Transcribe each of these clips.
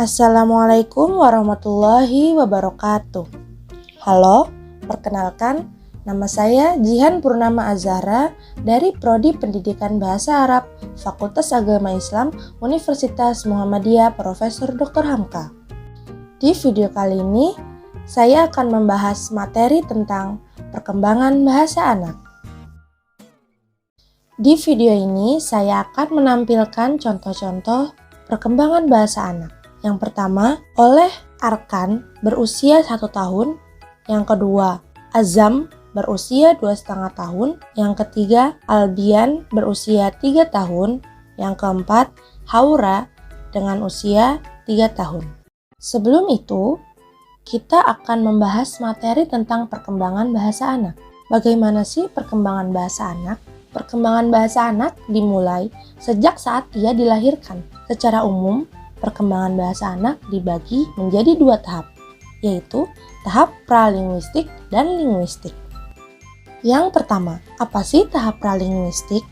Assalamualaikum warahmatullahi wabarakatuh. Halo, perkenalkan, nama saya Jihan Purnama Azhara dari Prodi Pendidikan Bahasa Arab, Fakultas Agama Islam, Universitas Muhammadiyah Profesor Dr. Hamka. Di video kali ini, saya akan membahas materi tentang perkembangan bahasa anak. Di video ini, saya akan menampilkan contoh-contoh perkembangan bahasa anak. Yang pertama, oleh Arkan berusia 1 tahun. Yang kedua, Azam berusia 2,5 tahun. Yang ketiga, Albian berusia 3 tahun. Yang keempat, Haura dengan usia 3 tahun. Sebelum itu, kita akan membahas materi tentang perkembangan bahasa anak. Bagaimana sih perkembangan bahasa anak? Perkembangan bahasa anak dimulai sejak saat ia dilahirkan. Secara umum, perkembangan bahasa anak dibagi menjadi 2 tahap, yaitu tahap pralinguistik dan linguistik. Yang pertama, apa sih tahap pralinguistik?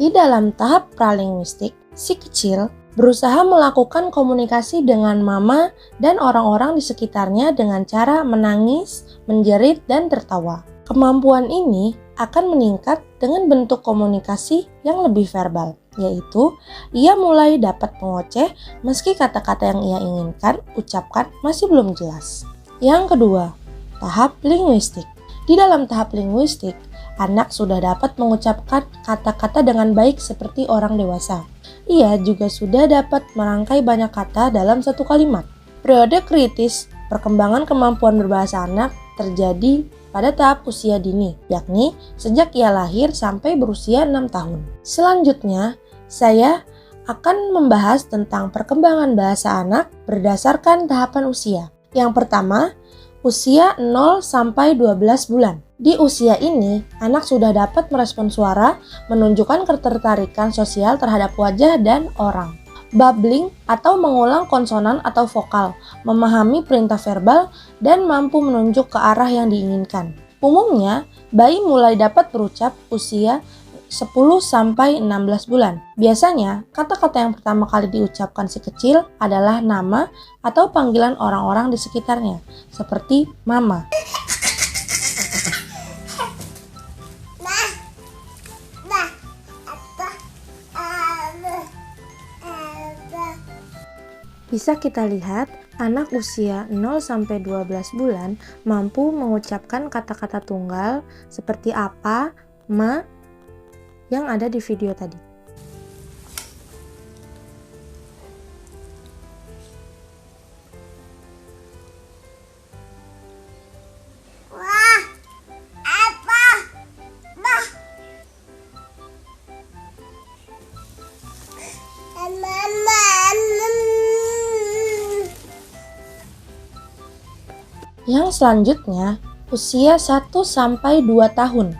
Di dalam tahap pralinguistik, si kecil berusaha melakukan komunikasi dengan mama dan orang-orang di sekitarnya dengan cara menangis, menjerit, dan tertawa. Kemampuan ini akan meningkat dengan bentuk komunikasi yang lebih verbal, yaitu ia mulai dapat mengoceh meski kata-kata yang ia inginkan ucapkan masih belum jelas. Yang kedua, tahap linguistik. Di dalam tahap linguistik, anak sudah dapat mengucapkan kata-kata dengan baik seperti orang dewasa. Ia juga sudah dapat merangkai banyak kata dalam satu kalimat. Periode kritis perkembangan kemampuan berbahasa anak terjadi pada tahap usia dini, yakni sejak ia lahir sampai berusia 6 tahun. Selanjutnya, saya akan membahas tentang perkembangan bahasa anak berdasarkan tahapan usia. Yang pertama, usia 0 sampai 12 bulan. Di usia ini, anak sudah dapat merespon suara, menunjukkan ketertarikan sosial terhadap wajah dan orang. Babbling atau mengulang konsonan atau vokal, memahami perintah verbal, dan mampu menunjuk ke arah yang diinginkan. Umumnya, bayi mulai dapat berucap usia 10 sampai 16 bulan. Biasanya, kata-kata yang pertama kali diucapkan si kecil adalah nama atau panggilan orang-orang di sekitarnya, seperti mama. Bisa kita lihat, anak usia 0 sampai 12 bulan mampu mengucapkan kata-kata tunggal seperti apa, ma, yang ada di video tadi. Yang selanjutnya, usia 1 sampai 2 tahun.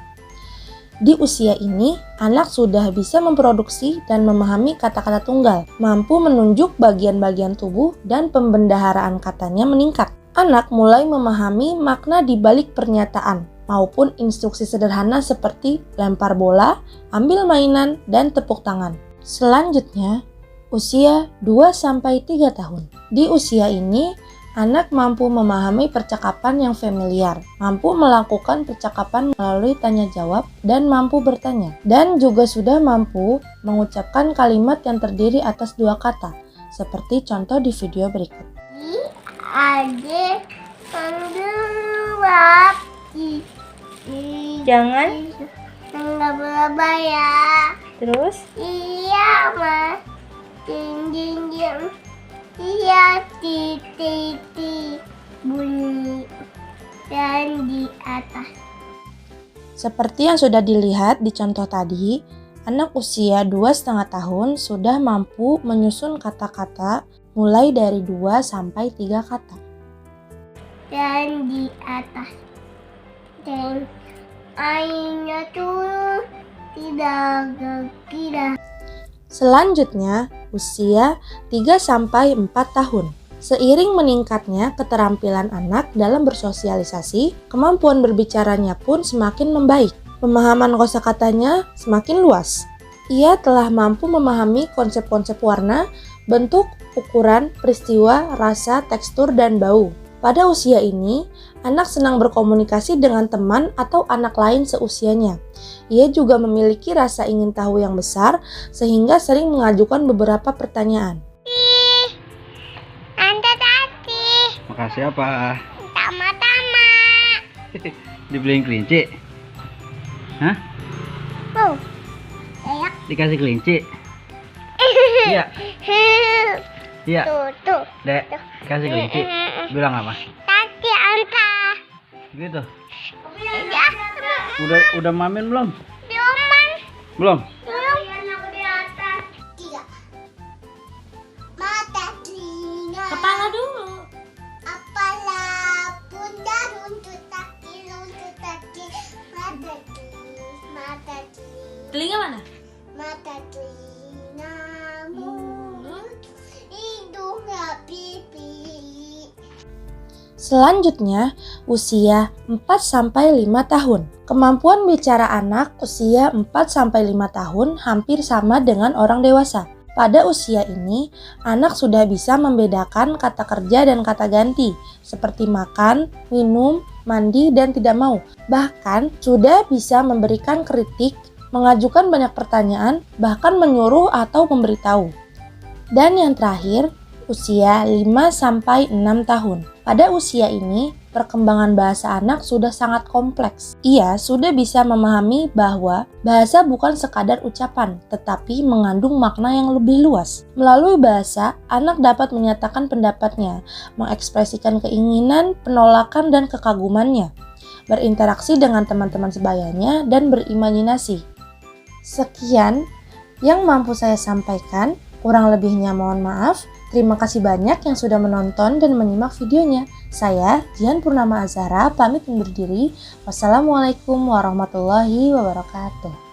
Di usia ini, anak sudah bisa memproduksi dan memahami kata-kata tunggal, mampu menunjuk bagian-bagian tubuh dan pembendaharaan katanya meningkat. Anak mulai memahami makna di balik pernyataan maupun instruksi sederhana seperti lempar bola, ambil mainan, dan tepuk tangan. Selanjutnya, usia 2 sampai 3 tahun. Di usia ini, anak mampu memahami percakapan yang familiar, mampu melakukan percakapan melalui tanya jawab, dan mampu bertanya. Dan juga sudah mampu mengucapkan kalimat yang terdiri atas 2 kata, seperti contoh di video berikut. Jangan nggak ya. Terus? Iya, Ma. Iya, titik bunyi dan di atas. Seperti yang sudah dilihat di contoh tadi, anak usia 2,5 tahun sudah mampu menyusun kata-kata mulai dari 2 sampai 3 kata. Dan di atas. Dan airnya tuh tidak. Selanjutnya, usia 3 sampai 4 tahun. Seiring meningkatnya keterampilan anak dalam bersosialisasi, kemampuan berbicaranya pun semakin membaik. Pemahaman kosakatanya semakin luas. Ia telah mampu memahami konsep-konsep warna, bentuk, ukuran, peristiwa, rasa, tekstur, dan bau. Pada usia ini, anak senang berkomunikasi dengan teman atau anak lain seusianya. Ia juga memiliki rasa ingin tahu yang besar, sehingga sering mengajukan beberapa pertanyaan. Tante Tati. Makasih apa? Tama-tama. Dibeliin kelinci? Hah? Tuh. Ayak. Dikasih kelinci? Iya. Iya. Tuh. Dek, kasih kelinci. Bilang apa? Tati anta. Gitu. Ya. Udah mamin belum? Dioman. Belum? Mata telinga. Kepala dulu. Apalah bunda runtut kaki. Mata telinga. Telinga mana? Mata telinga, mulut, hidungnya, pipi. Selanjutnya, usia 4-5 tahun. Kemampuan bicara anak usia 4-5 tahun hampir sama dengan orang dewasa. Pada usia ini, anak sudah bisa membedakan kata kerja dan kata ganti, seperti makan, minum, mandi, dan tidak mau. Bahkan, sudah bisa memberikan kritik, mengajukan banyak pertanyaan, bahkan menyuruh atau memberitahu. Dan yang terakhir, usia 5-6 tahun. Pada usia ini, perkembangan bahasa anak sudah sangat kompleks. Ia sudah bisa memahami bahwa bahasa bukan sekadar ucapan, tetapi mengandung makna yang lebih luas. Melalui bahasa, anak dapat menyatakan pendapatnya, mengekspresikan keinginan, penolakan, dan kekagumannya, berinteraksi dengan teman-teman sebayanya, dan berimajinasi. Sekian yang mampu saya sampaikan, kurang lebihnya mohon maaf. Terima kasih banyak yang sudah menonton dan menyimak videonya. Saya, Jihan Purnama Azhara, pamit undur diri. Wassalamualaikum warahmatullahi wabarakatuh.